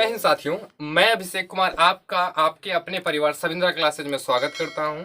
जय हिंद साथियों। मैं अभिषेक कुमार आपका आपके अपने परिवार सविंद्रा क्लासेज में स्वागत करता हूं।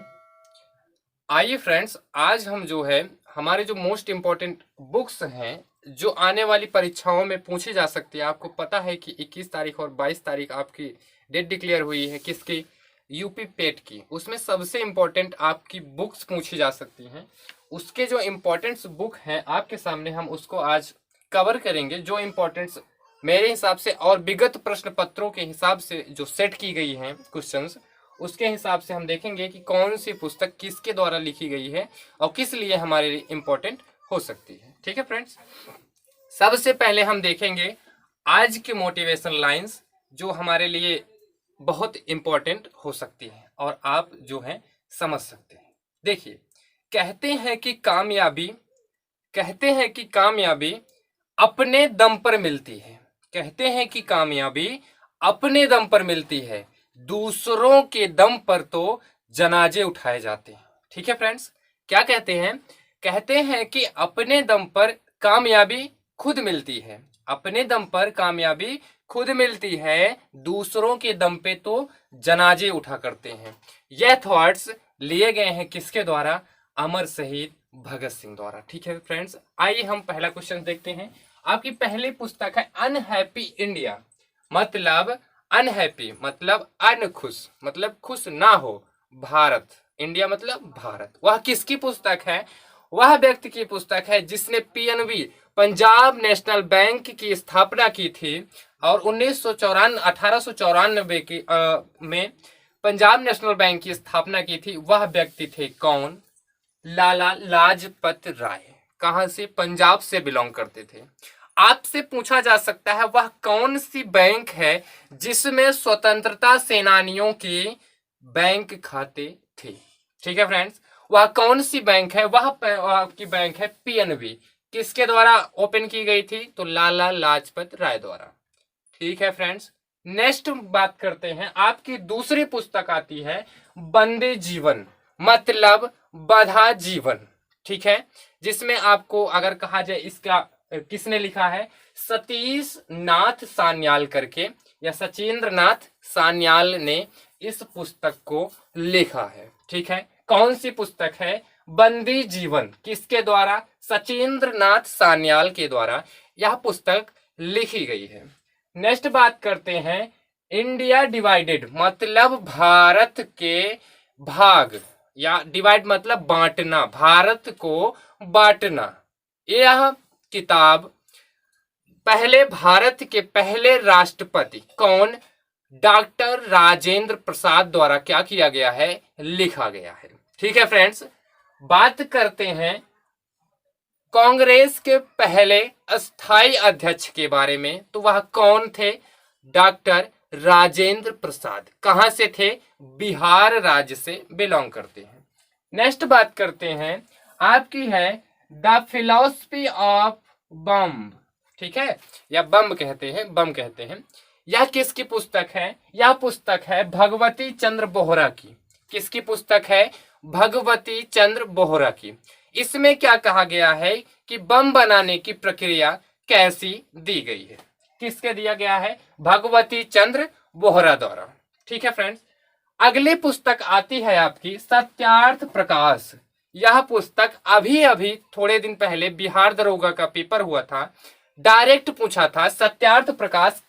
आइए फ्रेंड्स, आज हम जो है हमारे जो मोस्ट इम्पोर्टेंट बुक्स हैं जो आने वाली परीक्षाओं में पूछी जा सकती है। आपको पता है कि 21 तारीख और 22 तारीख आपकी डेट डिक्लेयर हुई है किसकी, यूपी पेट की। उसमें सबसे इम्पोर्टेंट आपकी बुक्स पूछी जा सकती हैं। उसके जो इम्पोर्टेंट्स बुक हैं आपके सामने, हम उसको आज कवर करेंगे। जो इम्पोर्टेंट्स मेरे हिसाब से और विगत प्रश्न पत्रों के हिसाब से जो सेट की गई हैं क्वेश्चंस, उसके हिसाब से हम देखेंगे कि कौन सी पुस्तक किसके द्वारा लिखी गई है और किस लिए हमारे लिए इम्पोर्टेंट हो सकती है। ठीक है फ्रेंड्स, सबसे पहले हम देखेंगे आज की मोटिवेशन लाइंस जो हमारे लिए बहुत इम्पोर्टेंट हो सकती है और आप जो है समझ सकते हैं। देखिए, कहते हैं कि कामयाबी अपने दम पर मिलती है। कहते हैं कि कामयाबी अपने दम पर मिलती है, दूसरों के दम पर तो जनाजे उठाए जाते हैं। ठीक है फ्रेंड्स, क्या कहते हैं? कहते हैं कि अपने दम पर कामयाबी खुद मिलती है, अपने दम पर कामयाबी खुद मिलती है, दूसरों के दम पे तो जनाजे उठा करते हैं। यह थॉट्स लिए गए हैं किसके द्वारा? अमर शहीद भगत सिंह द्वारा। ठीक है फ्रेंड्स, आइए हम पहला क्वेश्चन देखते हैं। आपकी पहली पुस्तक है अनहैप्पी इंडिया। मतलब अनहैप्पी मतलब अनखुश, मतलब खुश ना हो, भारत, इंडिया मतलब भारत। वह किसकी पुस्तक है? वह व्यक्ति की पुस्तक है जिसने पीएनबी पंजाब नेशनल बैंक की स्थापना की थी और 1894 की में पंजाब नेशनल बैंक की स्थापना की थी। वह व्यक्ति थे कौन? लाला लाजपत राय। कहां से? पंजाब से बिलोंग करते थे। आपसे पूछा जा सकता है वह कौन सी बैंक है जिसमें स्वतंत्रता सेनानियों के बैंक खाते थे। ठीक है फ्रेंड्स, वह कौन सी बैंक है? वह आपकी बैंक है पीएनबी। किसके द्वारा ओपन की गई थी? तो लाला लाजपत राय द्वारा। ठीक है फ्रेंड्स, नेक्स्ट बात करते हैं। आपकी दूसरी पुस्तक आती है बंदे जीवन, मतलब बधा जीवन। ठीक है, जिसमें आपको अगर कहा जाए इसका किसने लिखा है? सतीश नाथ सान्याल करके या सचिंद्र नाथ सान्याल ने इस पुस्तक को लिखा है। ठीक है, कौन सी पुस्तक है? बंदी जीवन। किसके द्वारा? सचिंद्र नाथ सान्याल के द्वारा यह पुस्तक लिखी गई है। नेक्स्ट बात करते हैं इंडिया डिवाइडेड, मतलब भारत के भाग, या डिवाइड मतलब बांटना, भारत को बांटना। यह किताब पहले भारत के पहले राष्ट्रपति कौन? डॉक्टर राजेंद्र प्रसाद द्वारा क्या किया गया है? लिखा गया है। ठीक है फ्रेंड्स, बात करते हैं कांग्रेस के पहले अस्थाई अध्यक्ष के बारे में। तो वह कौन थे? डॉक्टर राजेंद्र प्रसाद। कहां से थे? बिहार राज्य से बिलोंग करते हैं। नेक्स्ट बात करते हैं, आपकी है द फिलॉसफी ऑफ बम। ठीक है, या बम कहते हैं, बम कहते हैं। यह किसकी पुस्तक है? यह पुस्तक है भगवती चंद्र बोहरा की। किसकी पुस्तक है? भगवती चंद्र बोहरा की। इसमें क्या कहा गया है कि बम बनाने की प्रक्रिया कैसी दी गई है? किसके दिया गया है? भगवती चंद्र बोहरा द्वारा। ठीक है फ्रेंड्स, अगली पुस्तक आती है आपकी सत्यार्थ प्रकाश। यह पुस्तक अभी अभी थोड़े दिन पहले बिहार दरोगा का पेपर हुआ था, डायरेक्ट पूछा था सत्यार्थ प्रकाश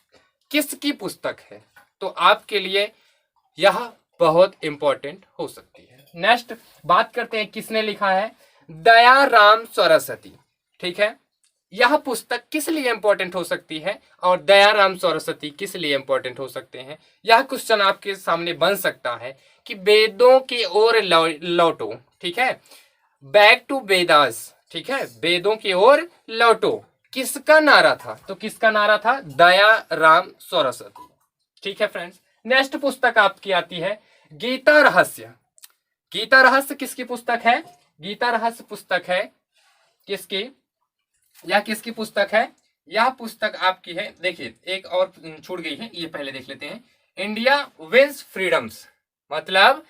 किसकी पुस्तक है? तो आपके लिए यह बहुत इंपॉर्टेंट हो सकती है। नेक्स्ट बात करते हैं किसने लिखा है? दयाराम सरस्वती। ठीक है, यह पुस्तक किस लिए इंपॉर्टेंट हो सकती है और दयाराम सरस्वती किस लिए इंपॉर्टेंट हो सकते हैं? यह क्वेश्चन आपके सामने बन सकता है कि वेदों की ओर लौटो। ठीक है, बैक टू वेदास। ठीक है, वेदों की ओर लौटो किसका नारा था? तो किसका नारा था? दयाराम सरस्वती। ठीक है फ्रेंड्स, नेक्स्ट पुस्तक आपकी आती है गीता रहस्य। गीता रहस्य किसकी पुस्तक है? गीता रहस्य पुस्तक है किसकी? यह किसकी पुस्तक है? यह पुस्तक आपकी है, देखिए एक और छूट गई है, ये पहले देख लेते हैं। इंडिया विंस फ्रीडम्स, मतलब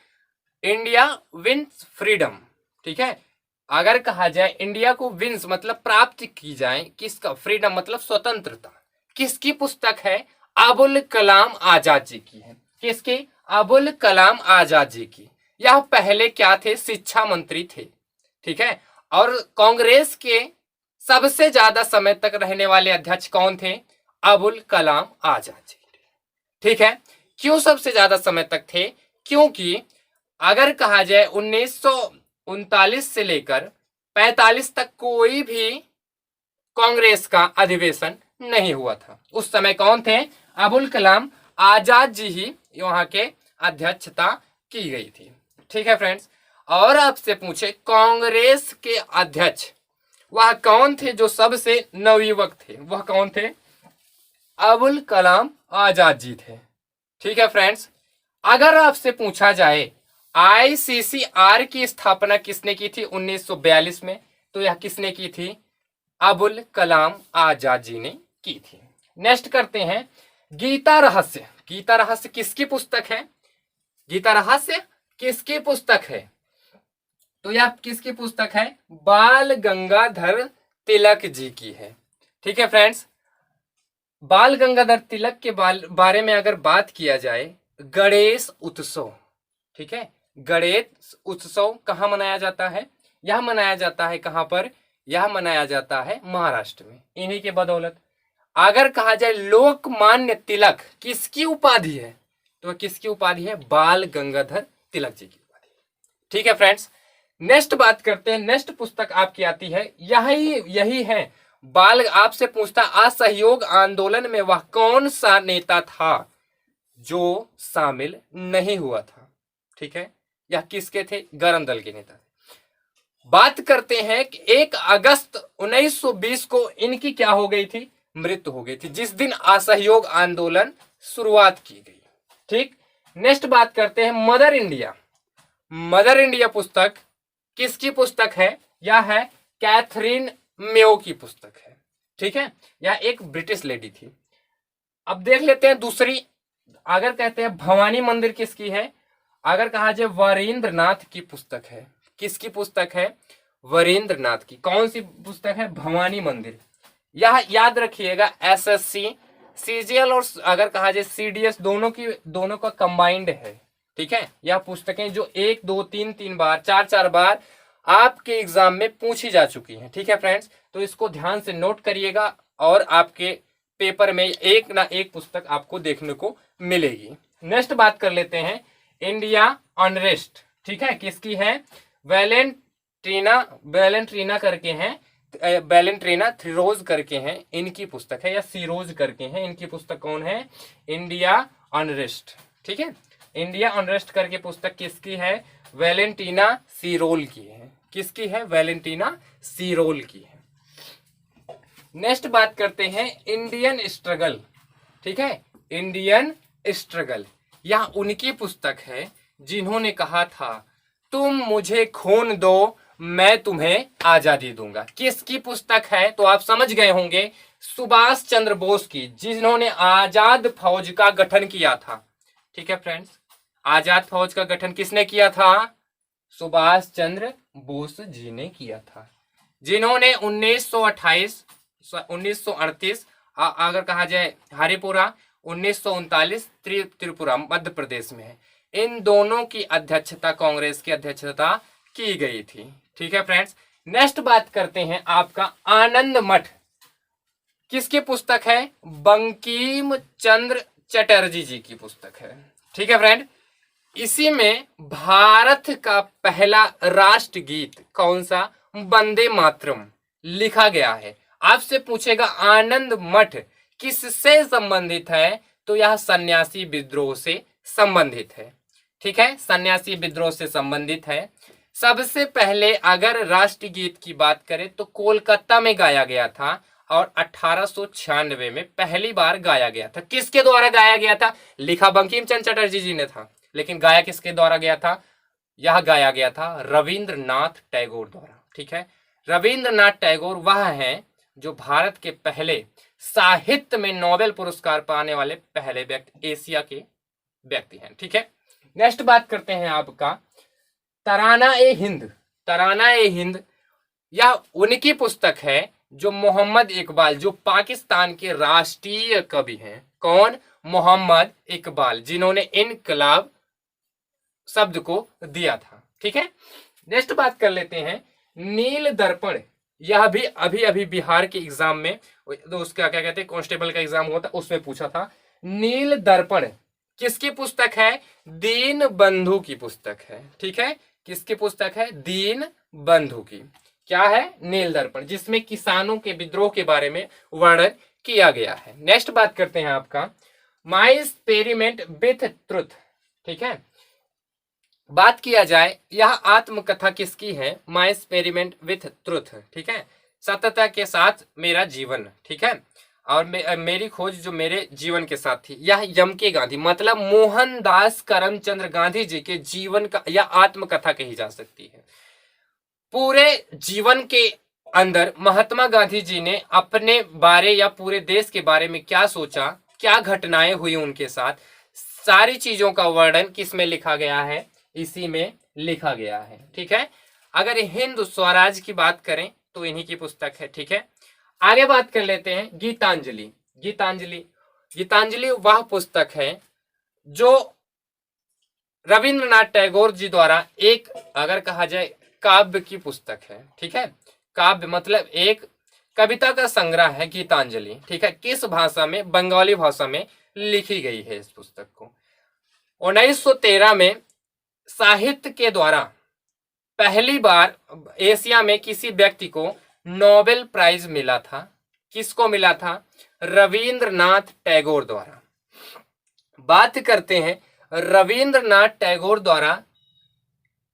इंडिया विंस फ्रीडम। ठीक है, अगर कहा जाए इंडिया को विंस मतलब प्राप्त की जाए, किसका? फ्रीडम मतलब स्वतंत्रता। किसकी पुस्तक है? अबुल कलाम आजाद जी की है। किसकी? अबुल कलाम आजाद जी की। यह पहले क्या थे? शिक्षा मंत्री थे। ठीक है। और कांग्रेस के सबसे ज्यादा समय तक रहने वाले अध्यक्ष कौन थे? अबुल कलाम आजाद जी। ठीक है। क्यों सबसे ज्यादा समय तक थे? क्योंकि अगर कहा जाए 1939 से लेकर 45 तक कोई भी कांग्रेस का अधिवेशन नहीं हुआ था। उस समय कौन थे? अबुल कलाम आजाद जी ही वहां के अध्यक्षता की गई थी। ठीक है फ्रेंड्स। और आपसे पूछे कांग्रेस के अध्यक्ष वह कौन थे जो सबसे नवयुवक थे? वह कौन थे? अबुल कलाम आजाद जी थे। ठीक है फ्रेंड्स। अगर आपसे पूछा जाए आईसीसीआर की स्थापना किसने की थी 1942 में, तो यह किसने की थी? अबुल कलाम आजाद जी ने की थी। नेक्स्ट करते हैं गीता रहस्य। गीता रहस्य किसकी पुस्तक है? गीता रहस्य किसकी पुस्तक है? तो यह किसकी पुस्तक है? बाल गंगाधर तिलक जी की है। ठीक है फ्रेंड्स। बाल गंगाधर तिलक के बारे में अगर बात किया जाए, गणेश उत्सव, ठीक है, गणेश उत्सव कहाँ मनाया जाता है? यह मनाया जाता है कहाँ पर? यह मनाया जाता है महाराष्ट्र में, इन्हीं के बदौलत। अगर कहा जाए लोकमान्य तिलक किसकी उपाधि है, तो किसकी उपाधि है? बाल गंगाधर तिलक जी की उपाधि। ठीक है फ्रेंड्स। नेक्स्ट बात करते हैं। नेक्स्ट पुस्तक आपकी आती है, यही है बाल। आपसे पूछता असहयोग आंदोलन में वह कौन सा नेता था जो शामिल नहीं हुआ था? ठीक है। यह किसके थे? गरम दल के नेता। बात करते हैं कि 1 अगस्त 1920 को इनकी क्या हो गई थी? मृत्यु हो गई थी, जिस दिन असहयोग आंदोलन शुरुआत की गई। ठीक। नेक्स्ट बात करते हैं मदर इंडिया। मदर इंडिया पुस्तक किसकी पुस्तक है? यह है कैथरीन मेयो की पुस्तक है। ठीक है। यह एक ब्रिटिश लेडी थी। अब देख लेते हैं दूसरी। अगर कहते हैं भवानी मंदिर किसकी है? अगर कहा जाए वीरेंद्र नाथ की पुस्तक है। किसकी पुस्तक है? वीरेंद्र नाथ की। कौन सी पुस्तक है? भवानी मंदिर। यह याद रखिएगा एसएससी सीजीएल और अगर कहा जाए सीडीएस दोनों का कंबाइंड है। ठीक है। यह पुस्तकें जो 1 2 3 3 बार 4 बार आपके एग्जाम में पूछी जा चुकी हैं। ठीक है फ्रेंड्स। तो इसको ध्यान से नोट करिएगा और आपके पेपर में एक ना एक पुस्तक आपको देखने को मिलेगी। नेक्स्ट बात कर लेते हैं इंडिया अनरेस्ट। ठीक है। किसकी है? वैलेंट्रीना करके हैं, वैलेंट्रीना थिरोज करके हैं, इनकी पुस्तक है, या सीरोज करके हैं, इनकी पुस्तक कौन है? India unrest. ठीक है। इंडिया अनरेस्ट करके पुस्तक किसकी है? वैलेंटीना सीरोल की है। किसकी है? वैलेंटीना सीरोल की है। नेक्स्ट बात करते हैं इंडियन स्ट्रगल। ठीक है। इंडियन स्ट्रगल यह उनकी पुस्तक है जिन्होंने कहा था तुम मुझे खून दो मैं तुम्हें आजादी दूंगा। किसकी पुस्तक है? तो आप समझ गए होंगे, सुभाष चंद्र बोस की, जिन्होंने आजाद फौज का गठन किया था। ठीक है फ्रेंड्स। आजाद फौज का गठन किसने किया था? सुभाष चंद्र बोस जी ने किया था, जिन्होंने 1938 अगर कहा जाए हरिपुरा, 1939 त्रिपुरा मध्य प्रदेश में है। इन दोनों की अध्यक्षता, कांग्रेस की अध्यक्षता की गई थी। ठीक है फ्रेंड्स। नेक्स्ट बात करते हैं आपका आनंद मठ। किसकी पुस्तक है? बंकिम चंद्र चटर्जी जी की पुस्तक है। ठीक है फ्रेंड। इसी में भारत का पहला राष्ट्रगीत कौन सा? वंदे मातरम लिखा गया है। आपसे पूछेगा आनंद मठ किससे संबंधित है? तो यह सन्यासी विद्रोह से संबंधित है। ठीक है। सन्यासी विद्रोह से संबंधित है। सबसे पहले अगर राष्ट्रगीत की बात करें तो कोलकाता में गाया गया था और 1896 में पहली बार गाया गया था। किसके द्वारा गाया गया था? लिखा बंकिम चंद्र चटर्जी जी ने था, लेकिन गाया किसके द्वारा गया था? यह गाया गया था रविंद्रनाथ टैगोर द्वारा। ठीक है। रविंद्रनाथ टैगोर वह हैं जो भारत के पहले साहित्य में नोबेल पुरस्कार पाने वाले पहले व्यक्ति, एशिया के व्यक्ति हैं। ठीक है। नेक्स्ट बात करते हैं आपका तराना ए हिंद। तराना ए हिंद यह उनकी पुस्तक है जो मोहम्मद इकबाल, जो पाकिस्तान के राष्ट्रीय कवि हैं। कौन? मोहम्मद इकबाल, जिन्होंने इनकलाब शब्द को दिया था। ठीक है, नेक्स्ट बात कर लेते हैं नील दर्पण। यह भी अभी अभी बिहार के एग्जाम में, तो उसका क्या कहते हैं, कांस्टेबल का एग्जाम हुआ था, उसमें पूछा था। नील दर्पण किसकी पुस्तक है? दीन बंधु की पुस्तक है। ठीक है, किसकी पुस्तक है? दीन बंधु की। क्या है? नील दर्पण, जिसमें किसानों के विद्रोह के बारे में वर्णन किया गया है। नेक्स्ट बात करते हैं आपका माई एक्सपेरिमेंट विथ ट्रुथ। ठीक है, बात किया जाए यह आत्मकथा किसकी है? My experiment with truth. ठीक है, सत्यता के साथ मेरा जीवन। ठीक है, और मेरी खोज जो मेरे जीवन के साथ थी। यह यम के गांधी मतलब मोहनदास करमचंद गांधी जी के जीवन का यह आत्मकथा कही जा सकती है। पूरे जीवन के अंदर महात्मा गांधी जी ने अपने बारे या पूरे देश के बारे में क्या सोचा, क्या घटनाएं हुई उनके साथ, सारी चीजों का वर्णन किस में लिखा गया है? इसी में लिखा गया है। ठीक है, अगर हिंद स्वराज की बात करें तो इन्हीं की पुस्तक है। ठीक है, आगे बात कर लेते हैं गीतांजलि। गीतांजलि वह पुस्तक है जो रविंद्रनाथ टैगोर जी द्वारा एक, अगर कहा जाए, काव्य की पुस्तक है। ठीक है, काव्य मतलब एक कविता का संग्रह है गीतांजलि। ठीक है, किस भाषा में? बंगाली भाषा में लिखी गई है इस पुस्तक को। 1913 में साहित्य के द्वारा पहली बार एशिया में किसी व्यक्ति को नोबेल प्राइज मिला था। किसको मिला था? रविंद्रनाथ टैगोर द्वारा। बात करते हैं रविंद्रनाथ टैगोर द्वारा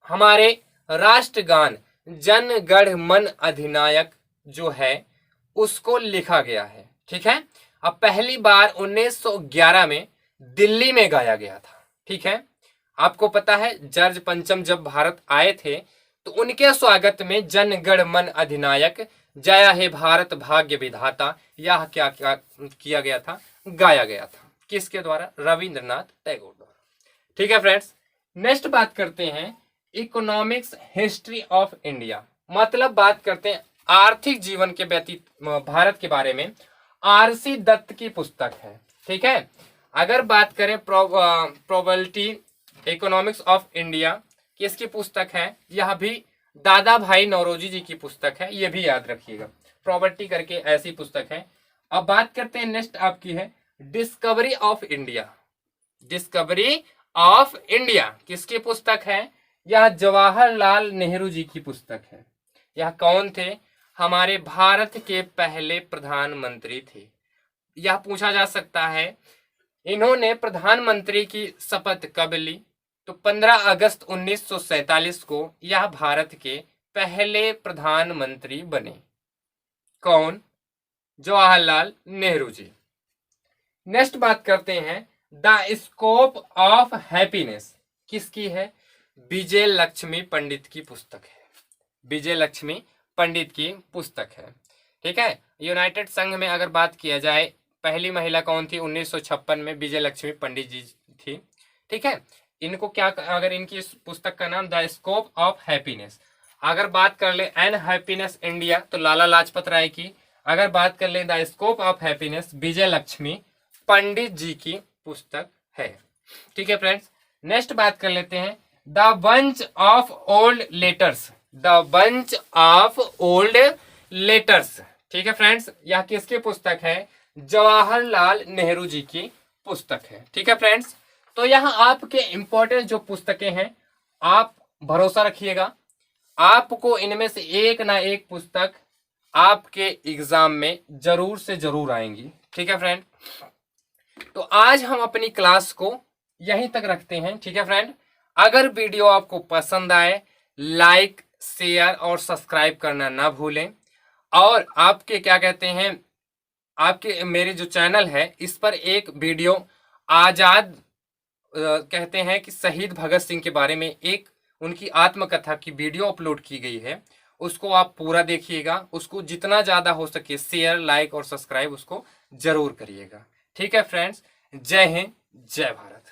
हमारे राष्ट्रगान जन गण मन अधिनायक जो है उसको लिखा गया है। ठीक है, अब पहली बार 1911 में दिल्ली में गाया गया था। ठीक है, आपको पता है जॉर्ज पंचम जब भारत आए थे तो उनके स्वागत में जन गण मन अधिनायक जया हे भारत भाग्य विधाता यह क्या क्या किया गया था? गाया गया था। किसके द्वारा? रविंद्रनाथ टैगोर द्वारा। ठीक है फ्रेंड्स, नेक्स्ट बात करते हैं इकोनॉमिक्स हिस्ट्री ऑफ इंडिया, मतलब बात करते हैं आर्थिक जीवन के व्यतीत भारत के बारे में। आरसी दत्त की पुस्तक है। ठीक है, अगर बात करें प्रोबेबिलिटी इकोनॉमिक्स ऑफ इंडिया किसकी पुस्तक है? यह भी दादा भाई नौरोजी जी की पुस्तक है, यह भी याद रखिएगा। प्रॉपर्टी करके ऐसी पुस्तक है। अब बात करते हैं नेक्स्ट आपकी है discovery of India. Discovery of India किसकी पुस्तक है? यह जवाहरलाल नेहरू जी की पुस्तक है। यह कौन थे? हमारे भारत के पहले प्रधानमंत्री थे। यह पूछा जा सकता है इन्होंने प्रधानमंत्री की शपथ कब ली? तो 15 अगस्त 1947 को यह भारत के पहले प्रधानमंत्री बने। कौन? जवाहरलाल नेहरू जी। नेक्स्ट बात करते हैं द स्कोप ऑफ हैप्पीनेस किसकी है? विजय लक्ष्मी पंडित की पुस्तक है। विजय लक्ष्मी पंडित की पुस्तक है। ठीक है, यूनाइटेड संघ में अगर बात किया जाए पहली महिला कौन थी? 1956 में विजय लक्ष्मी पंडित जी थी। ठीक है, इनको क्या, अगर इनकी इस पुस्तक का नाम द स्कोप ऑफ हैप्पीनेस। अगर बात कर ले एन हैप्पीनेस इंडिया तो लाला लाजपत राय की। अगर बात कर ले द स्कोप ऑफ हैप्पीनेस विजय लक्ष्मी पंडित जी की पुस्तक है। ठीक है फ्रेंड्स, नेक्स्ट बात कर लेते हैं the bunch of old letters. The bunch of old letters. ठीक है फ्रेंड्स, यह किसकी पुस्तक है? जवाहरलाल नेहरू जी की पुस्तक है। ठीक है फ्रेंड्स, तो यहाँ आपके इंपॉर्टेंट जो पुस्तकें हैं आप भरोसा रखिएगा, आपको इनमें से एक ना एक पुस्तक आपके एग्जाम में जरूर से जरूर आएंगी। ठीक है फ्रेंड, तो आज हम अपनी क्लास को यहीं तक रखते हैं। ठीक है फ्रेंड, अगर वीडियो आपको पसंद आए लाइक शेयर और सब्सक्राइब करना ना भूलें। और आपके क्या कहते हैं, आपके मेरे जो चैनल है इस पर एक वीडियो आजाद कहते हैं कि शहीद भगत सिंह के बारे में एक उनकी आत्मकथा की वीडियो अपलोड की गई है, उसको आप पूरा देखिएगा। उसको जितना ज़्यादा हो सके शेयर लाइक और सब्सक्राइब उसको जरूर करिएगा। ठीक है फ्रेंड्स, जय हिंद जय भारत।